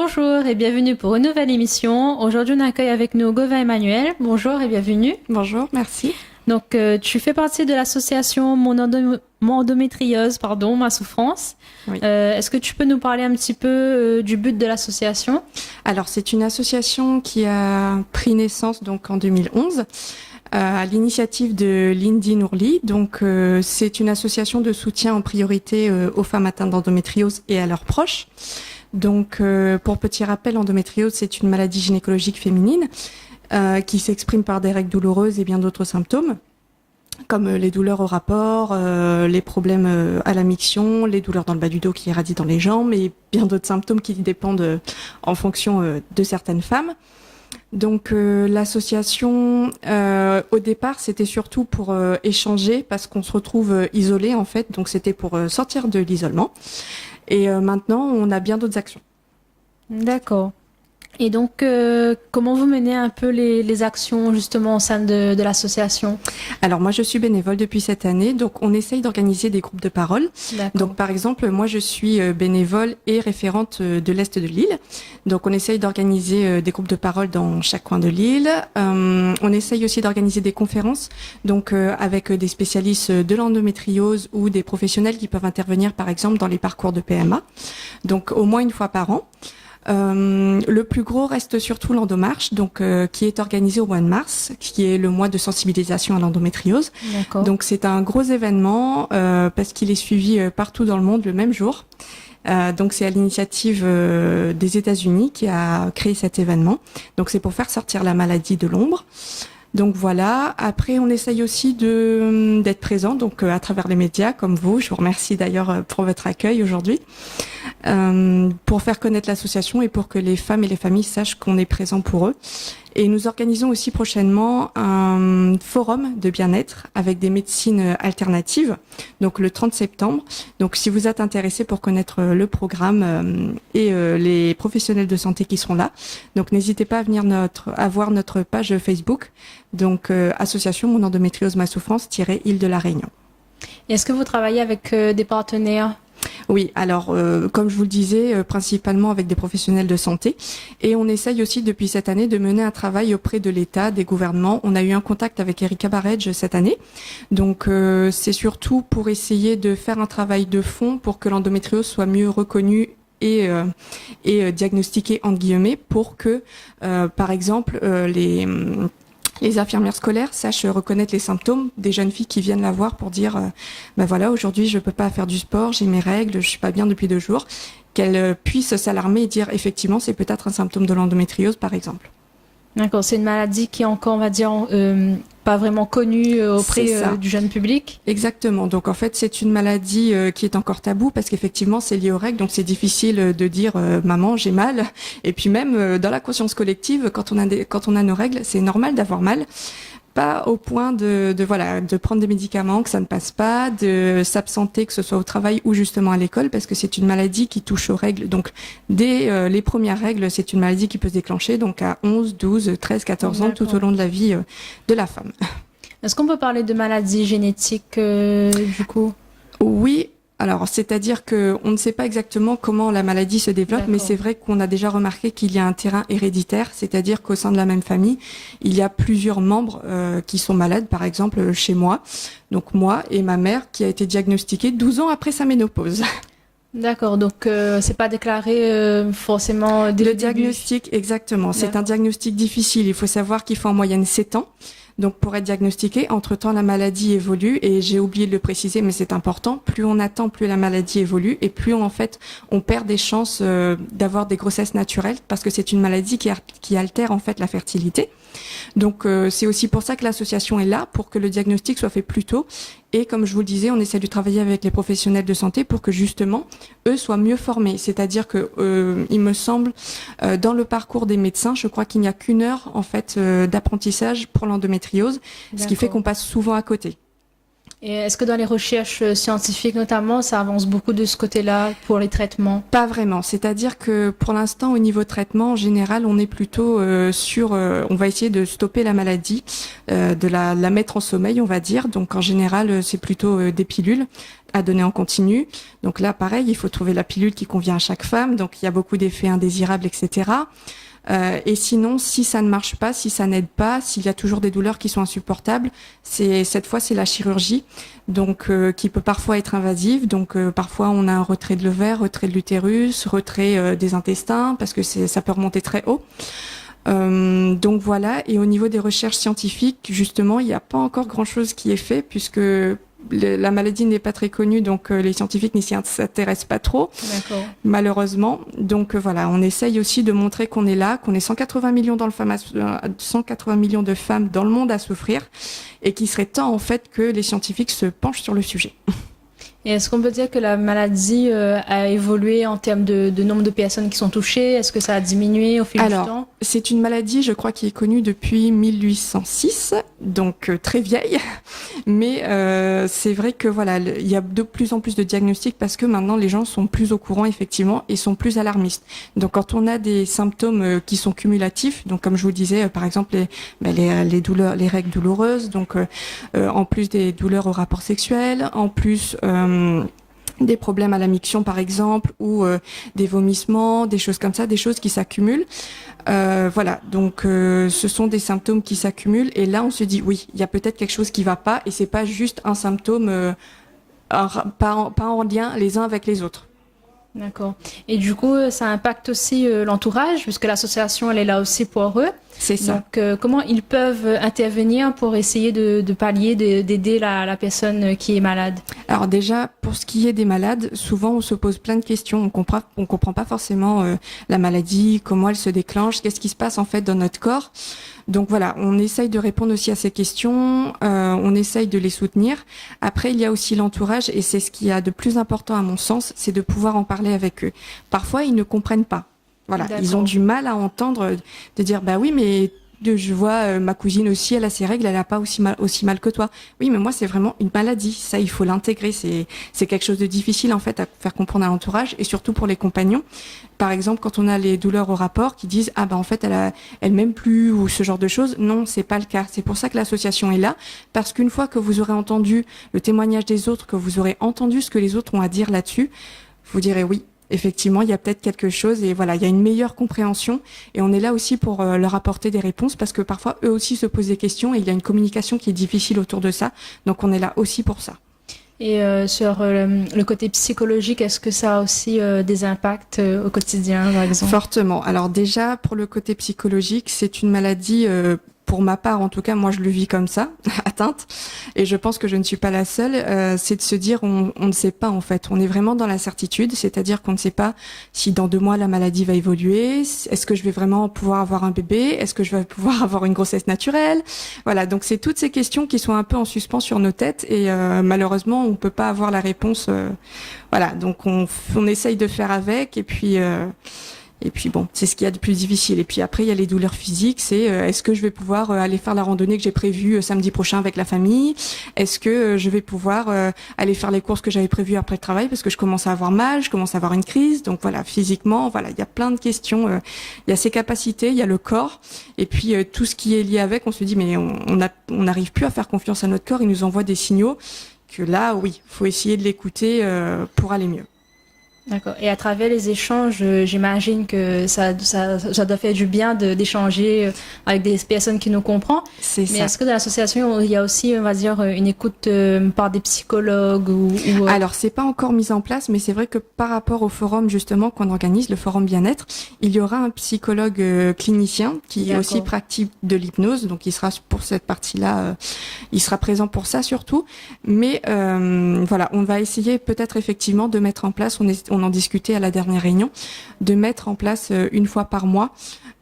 Bonjour et bienvenue pour une nouvelle émission. Aujourd'hui, on accueille avec nous Gauvin Emmanuel. Bonjour et bienvenue. Bonjour, merci. Donc, tu fais partie de l'association Mon endométriose, ma souffrance. Oui. Est-ce que tu peux nous parler un petit peu du but de l'association? Alors, c'est une association qui a pris naissance donc en 2011 à l'initiative de Lindy Nourli. Donc, c'est une association de soutien en priorité aux femmes atteintes d'endométriose et à leurs proches. Donc, pour petit rappel, l'endométriose, c'est une maladie gynécologique féminine qui s'exprime par des règles douloureuses et bien d'autres symptômes, comme les douleurs au rapport, les problèmes à la miction, les douleurs dans le bas du dos qui irradient dans les jambes et bien d'autres symptômes qui dépendent en fonction de certaines femmes. Donc l'association, au départ, c'était surtout pour échanger parce qu'on se retrouve isolé en fait, donc c'était pour sortir de l'isolement. Et maintenant, on a bien d'autres actions. D'accord. Et donc, comment vous menez un peu les actions justement au sein de l'association? Alors moi, je suis bénévole depuis cette année, donc on essaye d'organiser des groupes de parole. Donc par exemple, moi je suis bénévole et référente de l'Est de l'île. Donc on essaye d'organiser des groupes de parole dans chaque coin de l'île. On essaye aussi d'organiser des conférences, donc avec des spécialistes de l'endométriose ou des professionnels qui peuvent intervenir par exemple dans les parcours de PMA. Donc au moins une fois par an. Le plus gros reste surtout l'Endomarche, donc qui est organisé au mois de mars, qui est le mois de sensibilisation à l'endométriose. D'accord. Donc c'est un gros événement parce qu'il est suivi partout dans le monde le même jour. Donc c'est à l'initiative des États-Unis qui a créé cet événement. Donc c'est pour faire sortir la maladie de l'ombre. Donc voilà. Après, on essaye aussi d'être présent, donc à travers les médias comme vous. Je vous remercie d'ailleurs pour votre accueil aujourd'hui, pour faire connaître l'association et pour que les femmes et les familles sachent qu'on est présent pour eux. Et nous organisons aussi prochainement un forum de bien-être avec des médecines alternatives, donc le 30 septembre. Donc si vous êtes intéressé pour connaître le programme et les professionnels de santé qui seront là, donc n'hésitez pas à venir à voir notre page Facebook, donc association Mon endométriose ma souffrance-Île de la Réunion. Et est-ce que vous travaillez avec des partenaires? Oui, alors comme je vous le disais, principalement avec des professionnels de santé, et on essaye aussi depuis cette année de mener un travail auprès de l'État, des gouvernements. On a eu un contact avec Erika Baredge cette année, donc c'est surtout pour essayer de faire un travail de fond pour que l'endométriose soit mieux reconnue et diagnostiquée entre guillemets, pour que par exemple les infirmières scolaires sachent reconnaître les symptômes des jeunes filles qui viennent la voir pour dire ben voilà, aujourd'hui je peux pas faire du sport, j'ai mes règles, je suis pas bien depuis 2 jours, qu'elles puissent s'alarmer et dire effectivement c'est peut-être un symptôme de l'endométriose par exemple. D'accord, c'est une maladie qui est encore, on va dire, pas vraiment connue auprès du jeune public. Exactement. Donc en fait, c'est une maladie qui est encore taboue parce qu'effectivement, c'est lié aux règles. Donc c'est difficile de dire maman, j'ai mal. Et puis même dans la conscience collective, quand on a nos règles, c'est normal d'avoir mal. Pas au point de prendre des médicaments, que ça ne passe pas, de s'absenter, que ce soit au travail ou justement à l'école, parce que c'est une maladie qui touche aux règles. Donc, dès les premières règles, c'est une maladie qui peut se déclencher, donc à 11, 12, 13, 14 ans, tout au long de la vie de la femme. Est-ce qu'on peut parler de maladies génétiques, du coup? Oui. Alors, c'est-à-dire que on ne sait pas exactement comment la maladie se développe, mais c'est vrai qu'on a déjà remarqué qu'il y a un terrain héréditaire, c'est-à-dire qu'au sein de la même famille, il y a plusieurs membres qui sont malades, par exemple chez moi. Donc moi et ma mère qui a été diagnostiquée 12 ans après sa ménopause. D'accord, donc c'est pas déclaré forcément dès le diagnostic, exactement. C'est un diagnostic difficile. Il faut savoir qu'il faut en moyenne 7 ans. Donc pour être diagnostiqué, entre-temps la maladie évolue et j'ai oublié de le préciser mais c'est important, plus on attend, plus la maladie évolue et plus on perd des chances d'avoir des grossesses naturelles parce que c'est une maladie qui altère en fait la fertilité. Donc c'est aussi pour ça que l'association est là, pour que le diagnostic soit fait plus tôt. Et comme je vous le disais, on essaie de travailler avec les professionnels de santé pour que justement, eux soient mieux formés. C'est-à-dire que, il me semble, dans le parcours des médecins, je crois qu'il n'y a qu'1 heure en fait d'apprentissage pour l'endométriose, ce qui fait qu'on passe souvent à côté. Et est-ce que dans les recherches scientifiques notamment, ça avance beaucoup de ce côté-là pour les traitements? Pas vraiment. C'est-à-dire que pour l'instant, au niveau traitement, en général, on est plutôt on va essayer de stopper la maladie, de la mettre en sommeil, on va dire. Donc en général, c'est plutôt des pilules à donner en continu. Donc là, pareil, il faut trouver la pilule qui convient à chaque femme. Donc il y a beaucoup d'effets indésirables, etc. Et sinon, si ça ne marche pas, si ça n'aide pas, s'il y a toujours des douleurs qui sont insupportables, cette fois c'est la chirurgie, donc qui peut parfois être invasive. Donc parfois on a un retrait de l'ovaire, retrait de l'utérus, retrait des intestins, parce que ça peut remonter très haut. Donc voilà. Et au niveau des recherches scientifiques, justement, il n'y a pas encore grand-chose qui est fait, puisque la maladie n'est pas très connue, donc les scientifiques n'y s'intéressent pas trop, malheureusement. Donc voilà, on essaye aussi de montrer qu'on est là, qu'on est 180 millions de femmes dans le monde à souffrir, et qu'il serait temps en fait que les scientifiques se penchent sur le sujet. Et est-ce qu'on peut dire que la maladie a évolué en termes de nombre de personnes qui sont touchées? Est-ce que ça a diminué au fil du temps? C'est une maladie, je crois, qui est connue depuis 1806, donc très vieille. Mais c'est vrai que voilà, il y a de plus en plus de diagnostics parce que maintenant les gens sont plus au courant effectivement et sont plus alarmistes. Donc quand on a des symptômes qui sont cumulatifs, donc comme je vous disais, par exemple les douleurs, les règles douloureuses, donc en plus des douleurs au rapport sexuel, en plus des problèmes à la miction par exemple, ou des vomissements, des choses comme ça, des choses qui s'accumulent. Voilà, donc ce sont des symptômes qui s'accumulent et là on se dit oui, il y a peut-être quelque chose qui va pas et c'est pas juste un symptôme pas en lien les uns avec les autres. D'accord. Et du coup, ça impacte aussi l'entourage, puisque l'association, elle est là aussi pour eux. C'est ça. Donc, comment ils peuvent intervenir pour essayer de pallier, d'aider la personne qui est malade? Alors déjà, pour ce qui est des malades, souvent on se pose plein de questions. On comprend pas forcément la maladie, comment elle se déclenche, qu'est-ce qui se passe en fait dans notre corps. Donc voilà, on essaye de répondre aussi à ces questions, on essaye de les soutenir. Après, il y a aussi l'entourage et c'est ce qu'il y a de plus important à mon sens, c'est de pouvoir en parler avec eux. Parfois, ils ne comprennent pas. Voilà, ils ont du mal à entendre, de dire bah oui, mais je vois ma cousine aussi, elle a ses règles, elle a pas aussi mal que toi. Oui, mais moi c'est vraiment une maladie. Ça, il faut l'intégrer. C'est quelque chose de difficile en fait à faire comprendre à l'entourage et surtout pour les compagnons. Par exemple, quand on a les douleurs au rapport qui disent ah bah en fait elle m'aime plus ou ce genre de choses. Non, c'est pas le cas. C'est pour ça que l'association est là parce qu'une fois que vous aurez entendu le témoignage des autres, que vous aurez entendu ce que les autres ont à dire là-dessus, vous direz oui. Effectivement, il y a peut-être quelque chose et voilà, il y a une meilleure compréhension et on est là aussi pour leur apporter des réponses parce que parfois eux aussi se posent des questions et il y a une communication qui est difficile autour de ça. Donc on est là aussi pour ça. Et sur le côté psychologique, est-ce que ça a aussi des impacts au quotidien, par exemple? Fortement. Alors déjà, pour le côté psychologique, c'est une maladie pour ma part, en tout cas, moi je le vis comme ça, atteinte, et je pense que je ne suis pas la seule, c'est de se dire on ne sait pas en fait, on est vraiment dans l'incertitude, c'est-à-dire qu'on ne sait pas si dans 2 mois la maladie va évoluer, est-ce que je vais vraiment pouvoir avoir un bébé, est-ce que je vais pouvoir avoir une grossesse naturelle, voilà, donc c'est toutes ces questions qui sont un peu en suspens sur nos têtes et malheureusement on peut pas avoir la réponse, voilà, donc on essaye de faire avec et puis bon, c'est ce qu'il y a de plus difficile. Et puis après, il y a les douleurs physiques. C'est est-ce que je vais pouvoir aller faire la randonnée que j'ai prévue samedi prochain avec la famille? Est-ce que je vais pouvoir aller faire les courses que j'avais prévues après le travail parce que je commence à avoir mal, je commence à avoir une crise. Donc voilà, physiquement, voilà, il y a plein de questions. Il y a ses capacités, il y a le corps, et puis tout ce qui est lié avec. On se dit mais on n'arrive plus à faire confiance à notre corps. Il nous envoie des signaux que là, oui, faut essayer de l'écouter pour aller mieux. D'accord. Et à travers les échanges, j'imagine que ça doit faire du bien d'échanger avec des personnes qui nous comprennent. C'est ça. Mais est-ce que dans l'association, il y a aussi, on va dire, une écoute par des psychologues ou Alors, c'est pas encore mis en place, mais c'est vrai que par rapport au forum, justement, qu'on organise, le forum bien-être, il y aura un psychologue clinicien qui est aussi pratique de l'hypnose. Donc, il sera pour cette partie-là, il sera présent pour ça surtout. Mais voilà, on va essayer peut-être effectivement de mettre en place, on en discutait à la dernière réunion, de mettre en place une fois par mois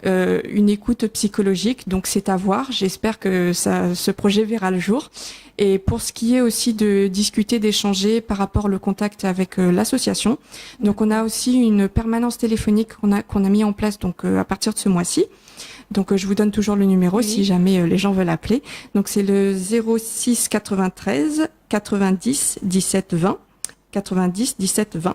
une écoute psychologique. Donc c'est à voir. J'espère que ce projet verra le jour. Et pour ce qui est aussi de discuter, d'échanger par rapport au contact avec l'association, donc on a aussi une permanence téléphonique qu'on a mis en place donc à partir de ce mois-ci. Donc je vous donne toujours le numéro si jamais les gens veulent appeler. Donc c'est le 06 93 90 17 20 90 17 20.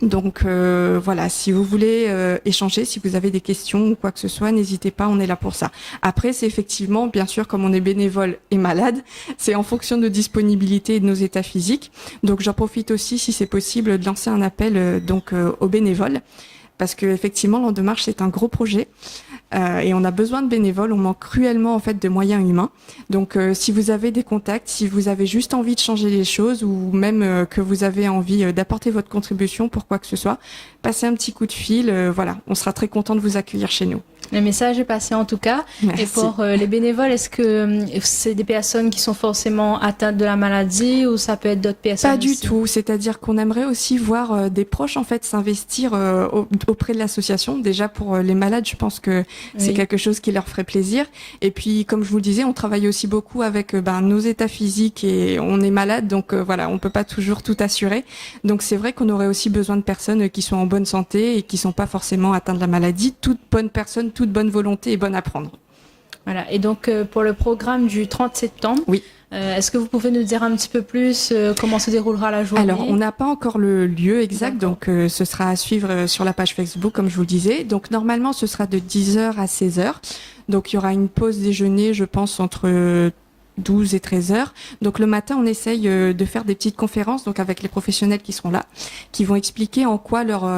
Donc voilà, si vous voulez échanger, si vous avez des questions ou quoi que ce soit, n'hésitez pas, on est là pour ça. Après, c'est effectivement, bien sûr, comme on est bénévole et malade, c'est en fonction de disponibilité et de nos états physiques. Donc j'en profite aussi, si c'est possible, de lancer un appel aux bénévoles. Parce que effectivement, Land de Marche, c'est un gros projet et on a besoin de bénévoles. On manque cruellement en fait de moyens humains. Donc, si vous avez des contacts, si vous avez juste envie de changer les choses ou même que vous avez envie d'apporter votre contribution pour quoi que ce soit, passez un petit coup de fil. Voilà, on sera très content de vous accueillir chez nous. Le message est passé en tout cas. Merci. Et pour les bénévoles, est-ce que c'est des personnes qui sont forcément atteintes de la maladie ou ça peut être d'autres personnes? Pas du aussi tout. C'est-à-dire qu'on aimerait aussi voir des proches en fait s'investir auprès de l'association. Déjà pour les malades, je pense que c'est quelque chose qui leur ferait plaisir. Et puis, comme je vous le disais, on travaille aussi beaucoup avec nos états physiques et on est malade, donc voilà, on peut pas toujours tout assurer. Donc c'est vrai qu'on aurait aussi besoin de personnes qui sont en bonne santé et qui sont pas forcément atteintes de la maladie. Toute bonne personne, toute bonne volonté est bonne à prendre. Voilà. Et donc pour le programme du 30 septembre, oui. Est-ce que vous pouvez nous dire un petit peu plus comment se déroulera la journée? Alors, on n'a pas encore le lieu exact, donc ce sera à suivre sur la page Facebook, comme je vous le disais. Donc, normalement, ce sera de 10h à 16h. Donc, il y aura une pause déjeuner, je pense, entre 12 et 13 heures. Donc le matin, on essaye de faire des petites conférences donc avec les professionnels qui seront là, qui vont expliquer en quoi leur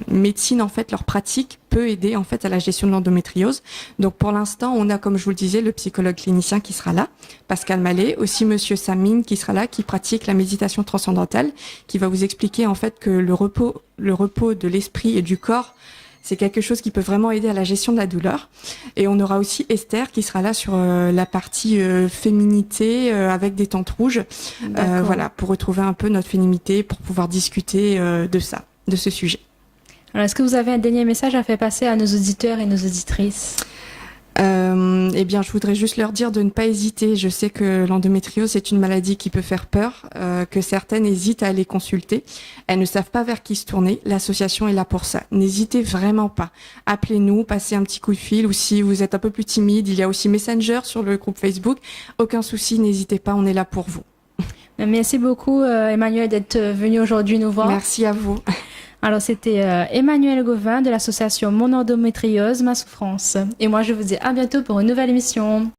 médecine, en fait, leur pratique peut aider en fait à la gestion de l'endométriose. Donc pour l'instant, on a, comme je vous le disais, le psychologue clinicien qui sera là, Pascal Mallet, aussi Monsieur Samine qui sera là, qui pratique la méditation transcendantale, qui va vous expliquer en fait que le repos de l'esprit et du corps, c'est quelque chose qui peut vraiment aider à la gestion de la douleur. Et on aura aussi Esther qui sera là sur la partie féminité avec des tentes rouges. Voilà, pour retrouver un peu notre féminité, pour pouvoir discuter de ça, de ce sujet. Alors, est-ce que vous avez un dernier message à faire passer à nos auditeurs et nos auditrices? Eh bien, je voudrais juste leur dire de ne pas hésiter. Je sais que l'endométriose est une maladie qui peut faire peur, que certaines hésitent à aller consulter. Elles ne savent pas vers qui se tourner. L'association est là pour ça. N'hésitez vraiment pas. Appelez-nous, passez un petit coup de fil, ou si vous êtes un peu plus timide, il y a aussi Messenger sur le groupe Facebook. Aucun souci, n'hésitez pas, on est là pour vous. Merci beaucoup, Emmanuel, d'être venu aujourd'hui nous voir. Merci à vous. Alors, c'était Emmanuel Gauvin de l'association Mon Endométriose, Ma Souffrance. Et moi, je vous dis à bientôt pour une nouvelle émission.